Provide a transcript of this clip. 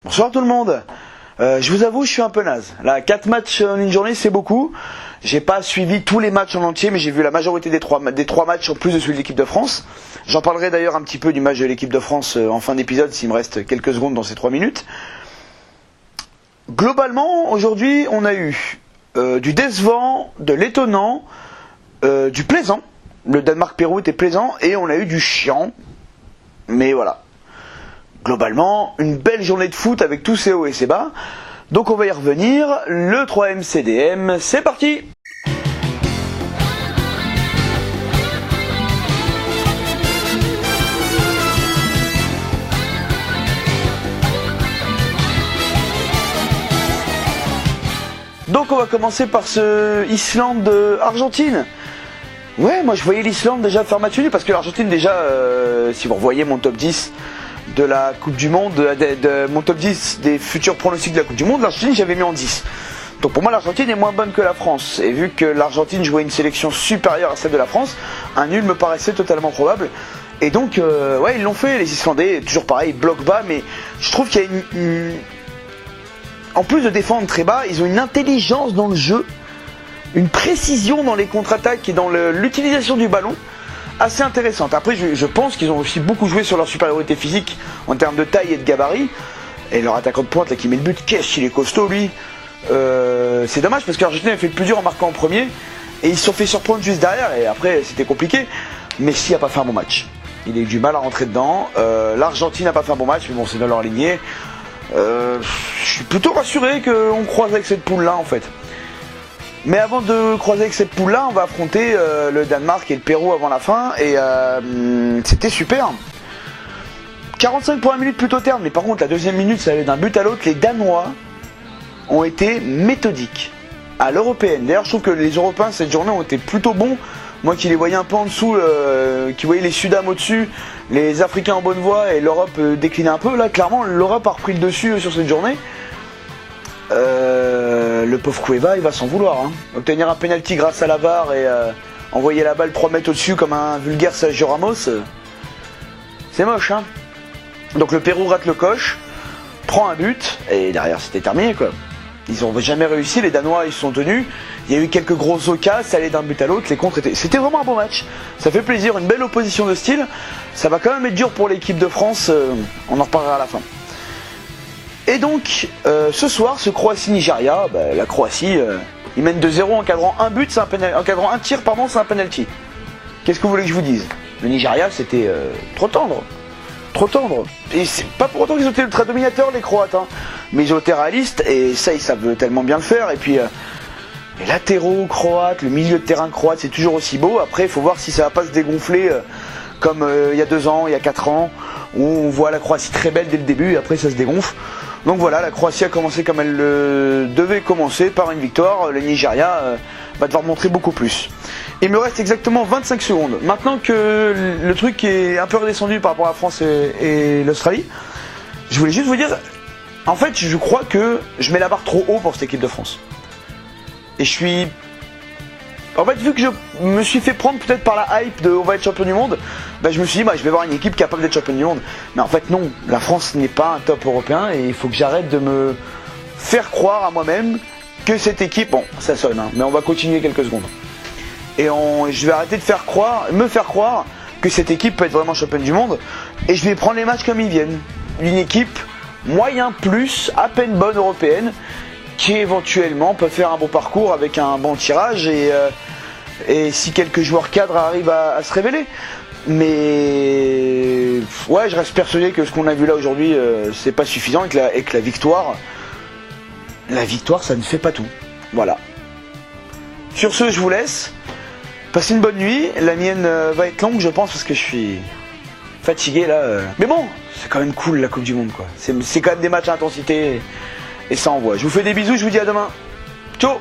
Bonsoir tout le monde. Je vous avoue, je suis un peu naze. Là, 4 matchs en une journée, c'est beaucoup. J'ai pas suivi tous les matchs en entier, mais j'ai vu la majorité des 3 matchs en plus de celui de l'équipe de France. J'en parlerai d'ailleurs un petit peu du match de l'équipe de France en fin d'épisode, s'il me reste quelques secondes dans ces 3 minutes. Globalement, aujourd'hui, on a eu du décevant, de l'étonnant, du plaisant. Le Danemark-Pérou était plaisant, et on a eu du chiant. Mais voilà. Globalement, une belle journée de foot avec tous ses hauts et ses bas. Donc on va y revenir. Le 3M CDM, c'est parti! Donc on va commencer par ce Islande-Argentine. Ouais, moi je voyais l'Islande déjà faire match nul parce que l'Argentine déjà, si vous revoyez mon top 10 de la Coupe du Monde, mon top 10 des futurs pronostics de la Coupe du Monde, l'Argentine j'avais mis en 10. Donc pour moi l'Argentine est moins bonne que la France. Et vu que l'Argentine jouait une sélection supérieure à celle de la France, un nul me paraissait totalement probable. Et donc ouais, ils l'ont fait, les Islandais, toujours pareil, bloc bas, mais je trouve qu'il y a en plus de défendre très bas, ils ont une intelligence dans le jeu, une précision dans les contre-attaques et dans l'utilisation du ballon assez intéressante. Après, je pense qu'ils ont aussi beaucoup joué sur leur supériorité physique en termes de taille et de gabarit. Et leur attaquant de pointe là qui met le but, qu'est-ce qu'il est costaud lui. C'est dommage parce que l'Argentine a fait le plus dur en marquant en premier et ils se sont fait surprendre juste derrière et après c'était compliqué. Messi n'a pas fait un bon match. Il a eu du mal à rentrer dedans. L'Argentine n'a pas fait un bon match, mais bon, c'est dans leur lignée. Je suis plutôt rassuré qu'on croise avec cette poule là en fait. Mais avant de croiser avec cette poule là, on va affronter le Danemark et le Pérou avant la fin et c'était super. 45 premières minutes plutôt terne, mais par contre la deuxième minute ça allait d'un but à l'autre. Les Danois ont été méthodiques à l'européenne. D'ailleurs je trouve que les Européens cette journée ont été plutôt bons. Moi qui les voyais un peu en dessous, qui voyais les Sudam au-dessus, les Africains en bonne voie et l'Europe décliner un peu, là clairement l'Europe a repris le dessus sur cette journée. Le pauvre Cueva il va s'en vouloir hein. Obtenir un penalty grâce à la VAR et envoyer la balle 3 mètres au-dessus comme un vulgaire Sergio Ramos, c'est moche hein. Donc le Pérou rate le coche, prend un but et derrière c'était terminé quoi. Ils n'ont jamais réussi, les Danois ils se sont tenus. Il y a eu quelques grosses occasions, ça allait d'un but à l'autre, les contres étaient... C'était vraiment un bon match, ça fait plaisir, une belle opposition de style. Ça va quand même être dur pour l'équipe de France, on en reparlera à la fin. Et donc, ce soir, ce Croatie-Nigeria, la Croatie, ils mènent 2-0 en encadrant un but, encadrant un tir, pardon, c'est un penalty. Qu'est-ce que vous voulez que je vous dise? Le Nigeria, c'était trop tendre. Trop tendre. Et c'est pas pour autant qu'ils ont été ultra dominateurs, les Croates, hein. Mais ils ont été réalistes, et ça, ils savent tellement bien le faire. Et puis, les latéraux croates, le milieu de terrain croate, c'est toujours aussi beau. Après, il faut voir si ça va pas se dégonfler comme il y a 2 ans, il y a 4 ans, où on voit la Croatie très belle dès le début, et après ça se dégonfle. Donc voilà, la Croatie a commencé comme elle devait commencer, par une victoire. Le Nigeria va devoir montrer beaucoup plus. Il me reste exactement 25 secondes. Maintenant que le truc est un peu redescendu par rapport à la France et l'Australie, je voulais juste vous dire, en fait, je crois que je mets la barre trop haut pour cette équipe de France. Et je suis... En fait, vu que je me suis fait prendre peut-être par la hype de on va être champion du monde, je me suis dit je vais voir une équipe capable d'être champion du monde. Mais en fait non, la France n'est pas un top européen et il faut que j'arrête de me faire croire à moi-même que cette équipe, bon ça sonne hein, mais on va continuer quelques secondes. Et je vais arrêter de me faire croire que cette équipe peut être vraiment championne du monde et je vais prendre les matchs comme ils viennent. Une équipe moyen plus, à peine bonne européenne, qui éventuellement peut faire un bon parcours avec un bon tirage et si quelques joueurs cadres arrivent à se révéler. Mais ouais, je reste persuadé que ce qu'on a vu là aujourd'hui c'est pas suffisant et que la victoire ça ne fait pas tout. Voilà. Sur ce, je vous laisse. Passez une bonne nuit. La mienne va être longue je pense parce que je suis fatigué là. Mais bon, c'est quand même cool la Coupe du Monde quoi. C'est quand même des matchs à intensité. Et ça envoie. Je vous fais des bisous, je vous dis à demain. Ciao.